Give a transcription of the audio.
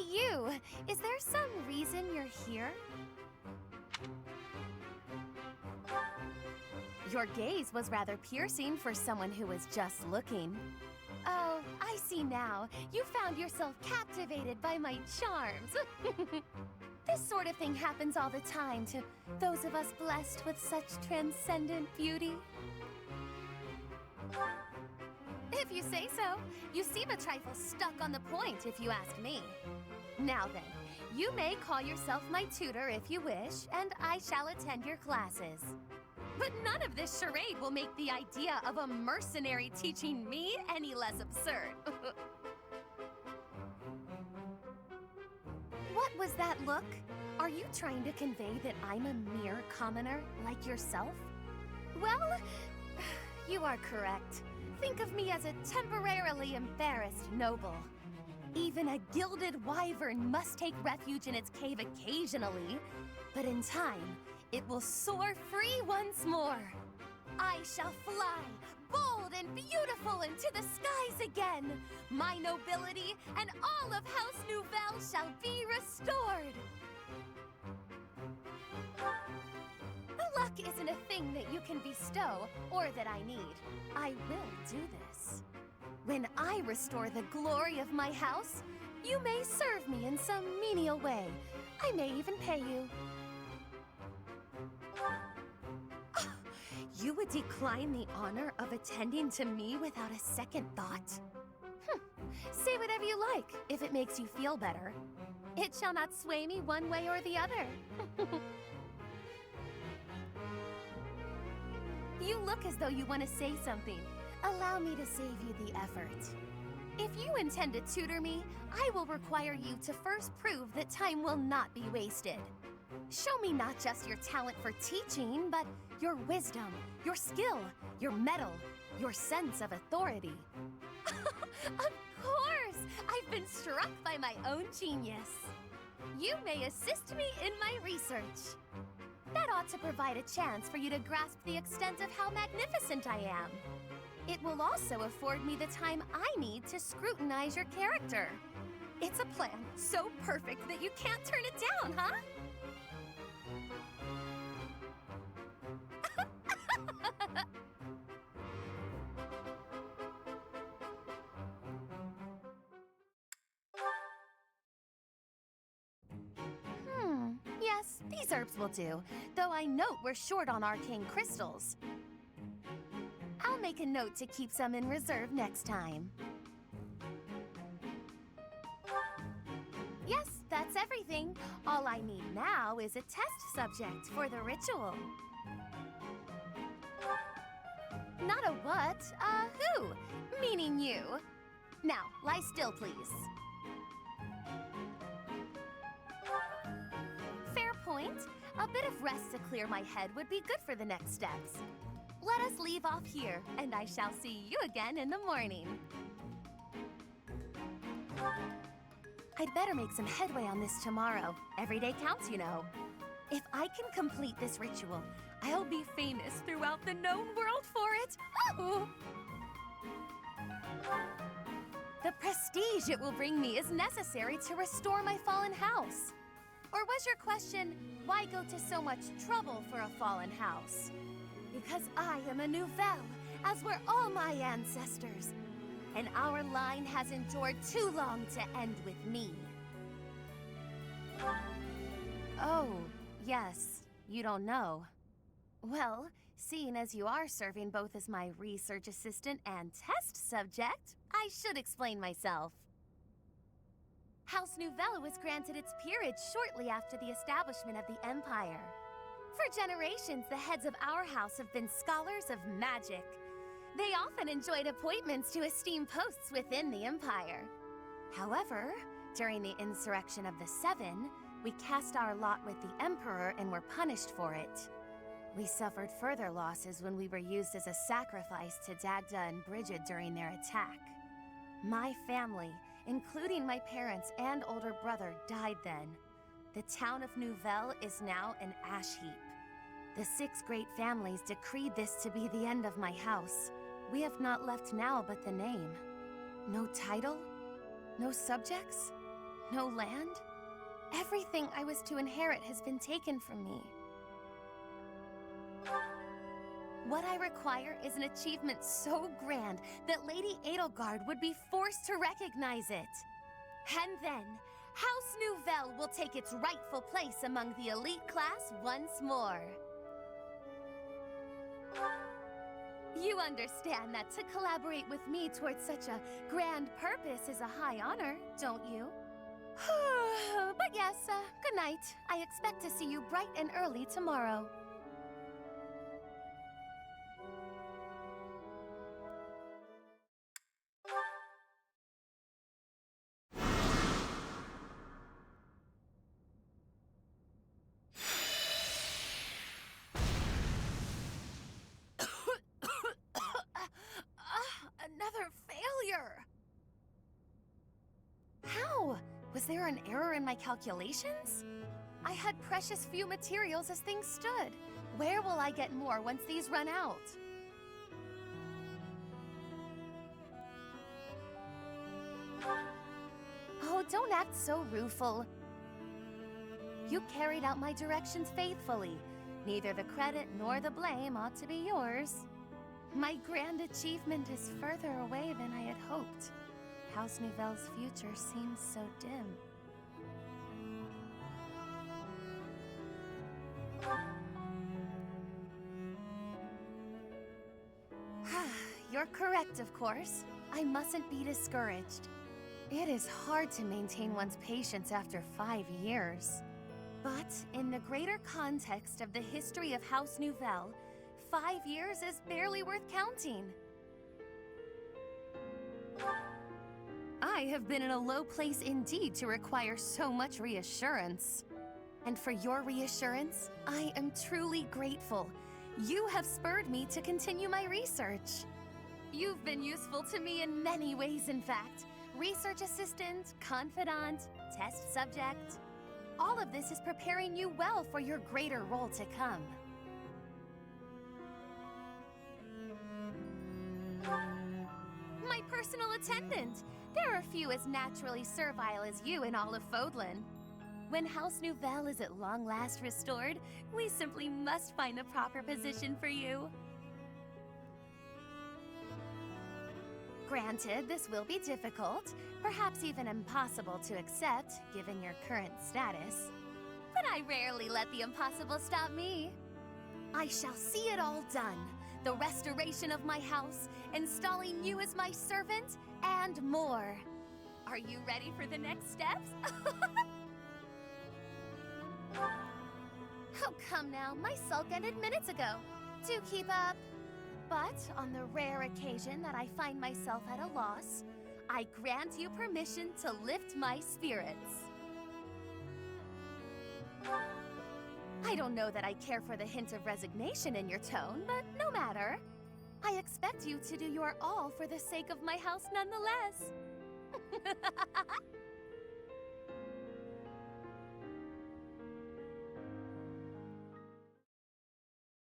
finally you! Is there some reason you're here? Your gaze was rather piercing for someone who was just looking. Oh, I see now. You found yourself captivated by my charms. This sort of thing happens all the time to those of us blessed with such transcendent beauty. If you say so. You seem a trifle stuck on the point, if you ask me. Now then, you may call yourself my tutor if you wish, and I shall attend your classes. But none of this charade will make the idea of a mercenary teaching me any less absurd. What was that look? Are you trying to convey that I'm a mere commoner like yourself? Well, you are correct. Think of me as a temporarily embarrassed noble. Even a gilded wyvern must take refuge in its cave occasionally, but in time, it will soar free once more. I shall fly, bold and beautiful, into the skies again. My nobility and all of House Nouvelle shall be restored. Luck isn't a thing that you can bestow or that I need. I will do this. When I restore the glory of my house, you may serve me in some menial way. I may even pay you. You would decline the honor of attending to me without a second thought? Say whatever you like, if it makes you feel better. It shall not sway me one way or the other. You look as though you want to say something. Allow me to save you the effort. If you intend to tutor me, I will require you to first prove that time will not be wasted. Show me not just your talent for teaching, but your wisdom, your skill, your mettle, your sense of authority. Of course! I've been struck by my own genius. You may assist me in my research. That ought to provide a chance for you to grasp the extent of how magnificent I am. It will also afford me the time I need to scrutinize your character. It's a plan so perfect that you can't turn it down, huh? Yes, these herbs will do, though I note we're short on arcane crystals. I'll make a note to keep some in reserve next time. Yes, that's everything. All I need now is a test subject for the ritual. Not a what, a who, meaning you. Now, lie still, please. Fair point. A bit of rest to clear my head would be good for the next steps. Let us leave off here, and I shall see you again in the morning. I'd better make some headway on this tomorrow. Every day counts, you know. If I can complete this ritual, I'll be famous throughout the known world for it. Oh! The prestige it will bring me is necessary to restore my fallen house. Or was your question, why go to so much trouble for a fallen house? Because I am a Nouvelle, as were all my ancestors. And our line has endured too long to end with me. Oh, yes, you don't know. Well, seeing as you are serving both as my research assistant and test subject, I should explain myself. House Nouvelle was granted its peerage shortly after the establishment of the Empire. For generations, the heads of our house have been scholars of magic. They often enjoyed appointments to esteemed posts within the Empire. However, during the insurrection of the Seven, we cast our lot with the Emperor and were punished for it. We suffered further losses when we were used as a sacrifice to Dagda and Brigid during their attack. My family, including my parents and older brother, died then. The town of Nouvelle is now an ash heap. The 6 great families decreed this to be the end of my house. We have not left now but the name. No title? No subjects? No land? Everything I was to inherit has been taken from me. What I require is an achievement so grand that Lady Edelgard would be forced to recognize it. And then, House Nouvelle will take its rightful place among the elite class once more. You understand that to collaborate with me towards such a grand purpose is a high honor, don't you? But yes, good night. I expect to see you bright and early tomorrow. Another failure! How? Was there an error in my calculations? I had precious few materials as things stood. Where will I get more once these run out? Oh, don't act so rueful. You carried out my directions faithfully. Neither the credit nor the blame ought to be yours. My grand achievement is further away than I had hoped. House Nouvelle's future seems so dim. You're correct, of course. I mustn't be discouraged. It is hard to maintain one's patience after 5 years. But in the greater context of the history of House Nouvelle, 5 years is barely worth counting. I have been in a low place indeed to require so much reassurance. And for your reassurance, I am truly grateful. You have spurred me to continue my research. You've been useful to me in many ways, in fact. Research assistant, confidant, test subject. All of this is preparing you well for your greater role to come. My personal attendant. There are few as naturally servile as you in all of Fodlan. When House Nouvelle is at long last restored, we simply must find the proper position for you. Granted, this will be difficult, perhaps even impossible to accept, given your current status. But I rarely let the impossible stop me. I shall see it all done. The restoration of my house, installing you as my servant, and more. Are you ready for the next steps? Oh, come now. My sulk ended minutes ago. Do keep up. But on the rare occasion that I find myself at a loss, I grant you permission to lift my spirits. I don't know that I care for the hint of resignation in your tone, but no matter. I expect you to do your all for the sake of my house nonetheless.